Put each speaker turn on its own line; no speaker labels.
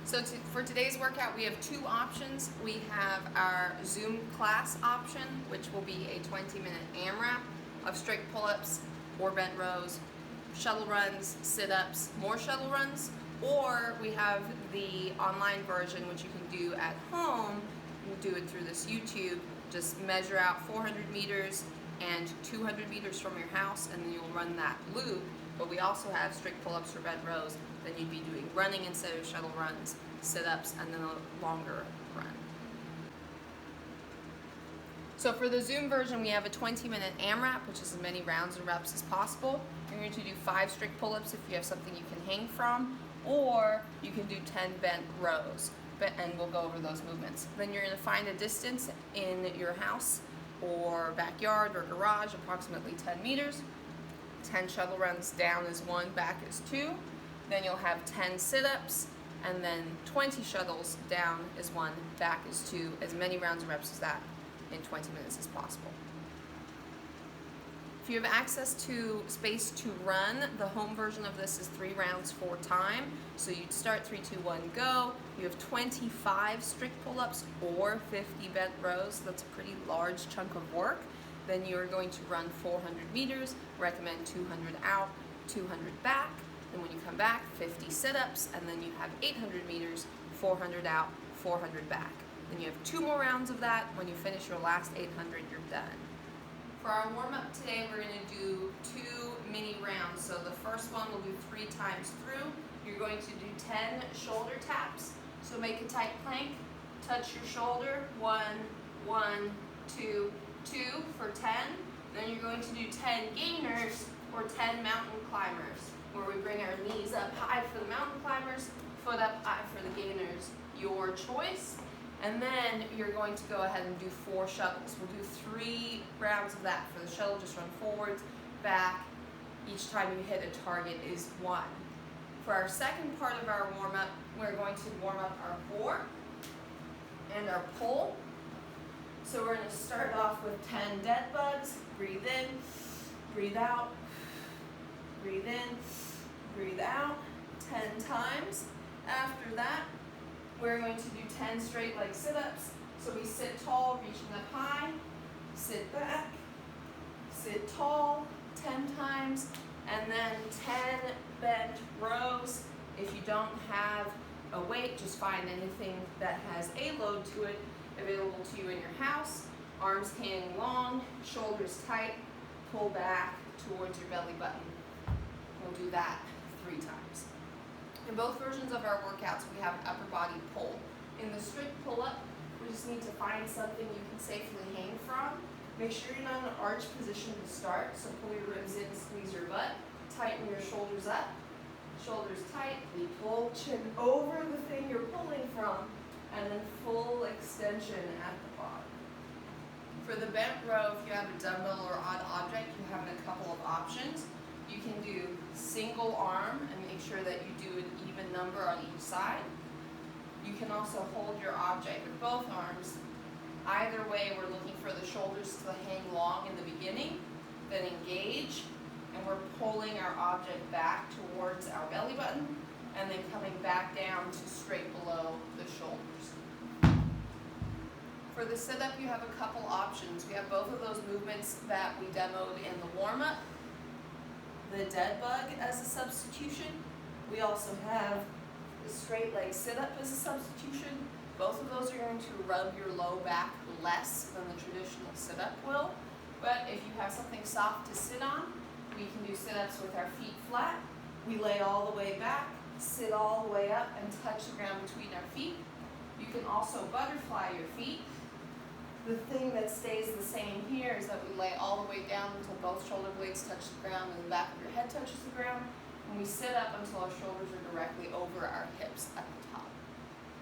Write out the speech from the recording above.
So for today's workout, we have two options. We have our Zoom class option, which will be a 20-minute AMRAP of straight pull-ups or bent rows, shuttle runs, sit-ups, more shuttle runs, or we have the online version, which you can do at home. You can do it through this YouTube. Just measure out 400 meters and 200 meters from your house, and then you'll run that loop. But we also have strict pull-ups or bent rows. Then you'd be doing running instead of shuttle runs, sit-ups, and then a longer run. So for the Zoom version, we have a 20-minute AMRAP, which is as many rounds and reps as possible. You're going to do 5 strict pull-ups if you have something you can hang from, or you can do 10 bent rows, and we'll go over those movements. Then you're going to find a distance in your house or backyard or garage, approximately 10 meters. 10 shuttle runs, down is 1, back is 2. Then you'll have 10 sit-ups, and then 20 shuttles, down is 1, back is 2, as many rounds and reps as that in 20 minutes as possible. If you have access to space to run, the home version of this is 3 rounds, 4 time. So you'd start 3, 2, 1, go. You have 25 strict pull-ups or 50 bent rows. That's a pretty large chunk of work. Then you are going to run 400 meters, recommend 200 out, 200 back. Then when you come back, 50 sit-ups, and then you have 800 meters, 400 out, 400 back. Then you have 2 more rounds of that. When you finish your last 800, you're done. For our warm-up today, we're going to do 2 mini rounds. So the first one we'll do 3 times through. You're going to do 10 shoulder taps. So make a tight plank, touch your shoulder, 1, 1, 2, 2 for 10. Then you're going to do 10 gainers or 10 mountain climbers, where we bring our knees up high for the mountain climbers, foot up high for the gainers, your choice. And then you're going to go ahead and do 4 shuttles. We'll do 3 rounds of that. For the shuttle, just run forwards, back. Each time you hit a target is 1. For our second part of our warm-up, we're going to warm up our core and our pull. So we're going to start off with 10 dead bugs. Breathe in, breathe out, breathe in, breathe out, 10 times. After that, we're going to do 10 straight leg sit-ups. So we sit tall, reaching up high, sit back, sit tall, 10 times, and then 10 bent rows. If you don't have a weight, just find anything that has a load to it available to you in your house. Arms hanging long, shoulders tight, pull back towards your belly button. We'll do that 3 times. In both versions of our workouts, we have an upper body pull. In the strict pull-up, we just need to find something you can safely hang from. Make sure you're not in an arch position to start, so pull your ribs in, squeeze your butt, tighten your shoulders up, shoulders tight, we pull, chin over the thing you're pulling from, and then full extension at the bottom. For the bent row, if you have a dumbbell or odd object, you have a couple of options. You can do single arm and make sure that you do an even number on each side. You can also hold your object with both arms. Either way, we're looking for the shoulders to hang long in the beginning, then engage, and we're pulling our object back towards our belly button, and then coming back down to straight below the shoulders. For the sit-up, you have a couple options. We have both of those movements that we demoed in the warm-up. The dead bug as a substitution. We also have the straight leg sit-up as a substitution. Both of those are going to rub your low back less than the traditional sit-up will. But if you have something soft to sit on, we can do sit-ups with our feet flat. We lay all the way back, sit all the way up, and touch the ground between our feet. You can also butterfly your feet. The thing that stays the same here is that we lay all the way down until both shoulder blades touch the ground and the back of your head touches the ground. And we sit up until our shoulders are directly over our hips at the top.